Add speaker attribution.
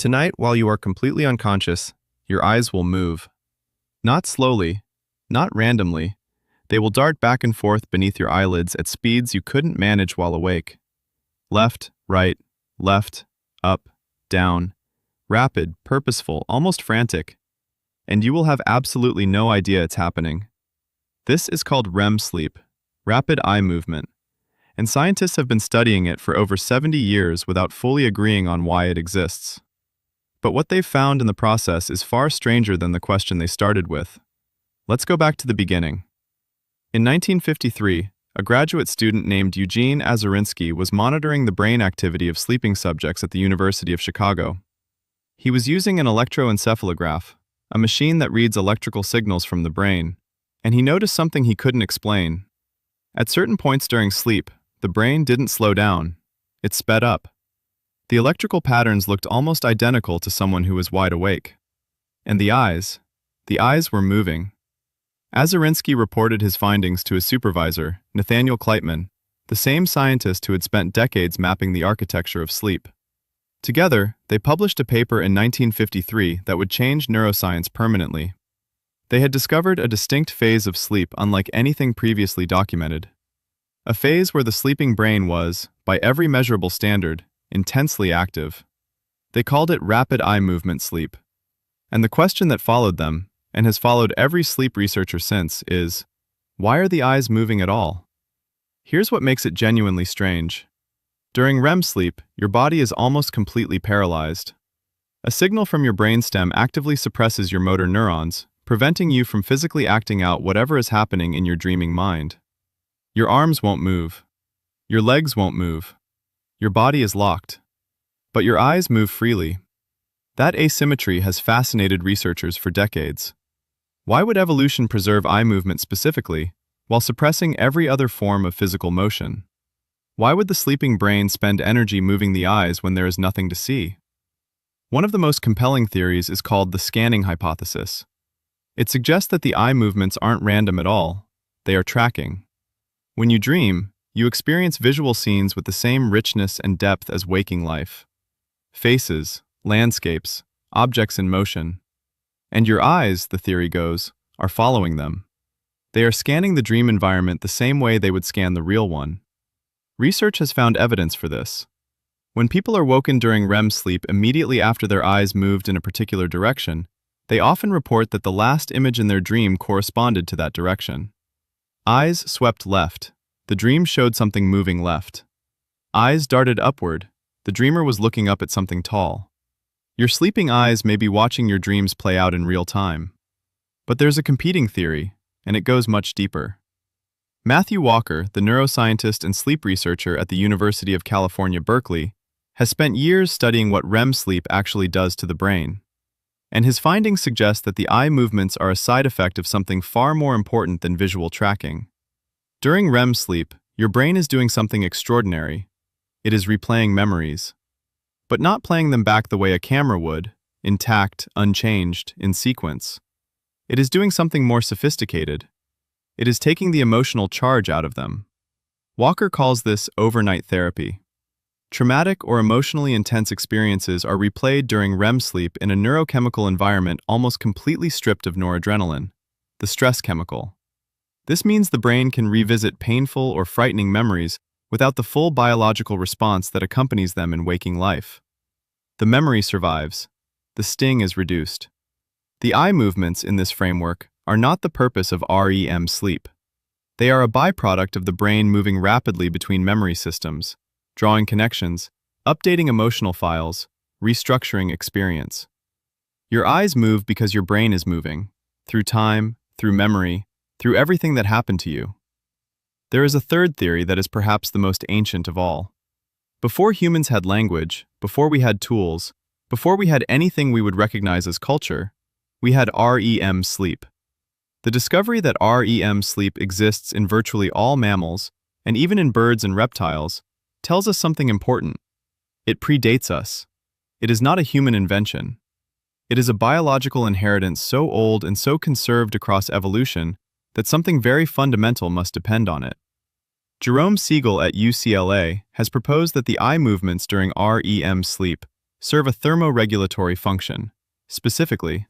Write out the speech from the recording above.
Speaker 1: Tonight, while you are completely unconscious, your eyes will move. Not slowly, not randomly. They will dart back and forth beneath your eyelids at speeds you couldn't manage while awake. Left, left, up, down. Rapid, purposeful, almost frantic. And you will have absolutely no idea it's happening. This is called REM sleep, rapid eye movement. And scientists have been studying it for over 70 years without fully agreeing on why it exists. But what they've found in the process is far stranger than the question they started with. Let's go back to the beginning. In 1953, a graduate student named Eugene Azarinsky was monitoring the brain activity of sleeping subjects at the University of Chicago. He was using an electroencephalograph, a machine that reads electrical signals from the brain, and he noticed something he couldn't explain. At certain points during sleep, the brain didn't slow down. It sped up. The electrical patterns looked almost identical to someone who was wide awake. And the eyes were moving. Azarinsky reported his findings to his supervisor, Nathaniel Kleitman, the same scientist who had spent decades mapping the architecture of sleep. Together, they published a paper in 1953 that would change neuroscience permanently. They had discovered a distinct phase of sleep unlike anything previously documented. A phase where the sleeping brain was, by every measurable standard, intensely active. They called it rapid eye movement sleep. And the question that followed them, and has followed every sleep researcher since, is, why are the eyes moving at all? Here's what makes it genuinely strange. During REM sleep, your body is almost completely paralyzed. A signal from your brainstem actively suppresses your motor neurons, preventing you from physically acting out whatever is happening in your dreaming mind. Your arms won't move. Your legs won't move. Your body is locked. But your eyes move freely. That asymmetry has fascinated researchers for decades. Why would evolution preserve eye movement specifically, while suppressing every other form of physical motion? Why would the sleeping brain spend energy moving the eyes when there is nothing to see? One of the most compelling theories is called the scanning hypothesis. It suggests that the eye movements aren't random at all. They are tracking. When you dream, you experience visual scenes with the same richness and depth as waking life. Faces, landscapes, objects in motion. And your eyes, the theory goes, are following them. They are scanning the dream environment the same way they would scan the real one. Research has found evidence for this. When people are woken during REM sleep immediately after their eyes moved in a particular direction, they often report that the last image in their dream corresponded to that direction. Eyes swept left. The dream showed something moving left. Eyes darted upward. The dreamer was looking up at something tall. Your sleeping eyes may be watching your dreams play out in real time. But there's a competing theory, and it goes much deeper. Matthew Walker, the neuroscientist and sleep researcher at the University of California, Berkeley, has spent years studying what REM sleep actually does to the brain. And his findings suggest that the eye movements are a side effect of something far more important than visual tracking. During REM sleep, your brain is doing something extraordinary. It is replaying memories. But not playing them back the way a camera would, intact, unchanged, in sequence. It is doing something more sophisticated. It is taking the emotional charge out of them. Walker calls this overnight therapy. Traumatic or emotionally intense experiences are replayed during REM sleep in a neurochemical environment almost completely stripped of noradrenaline, the stress chemical. This means the brain can revisit painful or frightening memories without the full biological response that accompanies them in waking life. The memory survives. The sting is reduced. The eye movements in this framework are not the purpose of REM sleep. They are a byproduct of the brain moving rapidly between memory systems, drawing connections, updating emotional files, restructuring experience. Your eyes move because your brain is moving, through time, through memory, through everything that happened to you. There is a third theory that is perhaps the most ancient of all. Before humans had language, before we had tools, before we had anything we would recognize as culture, we had REM sleep. The discovery that REM sleep exists in virtually all mammals, and even in birds and reptiles, tells us something important. It predates us. It is not a human invention. It is a biological inheritance so old and so conserved across evolution that something very fundamental must depend on it. Jerome Siegel at UCLA has proposed that the eye movements during REM sleep serve a thermoregulatory function. Specifically,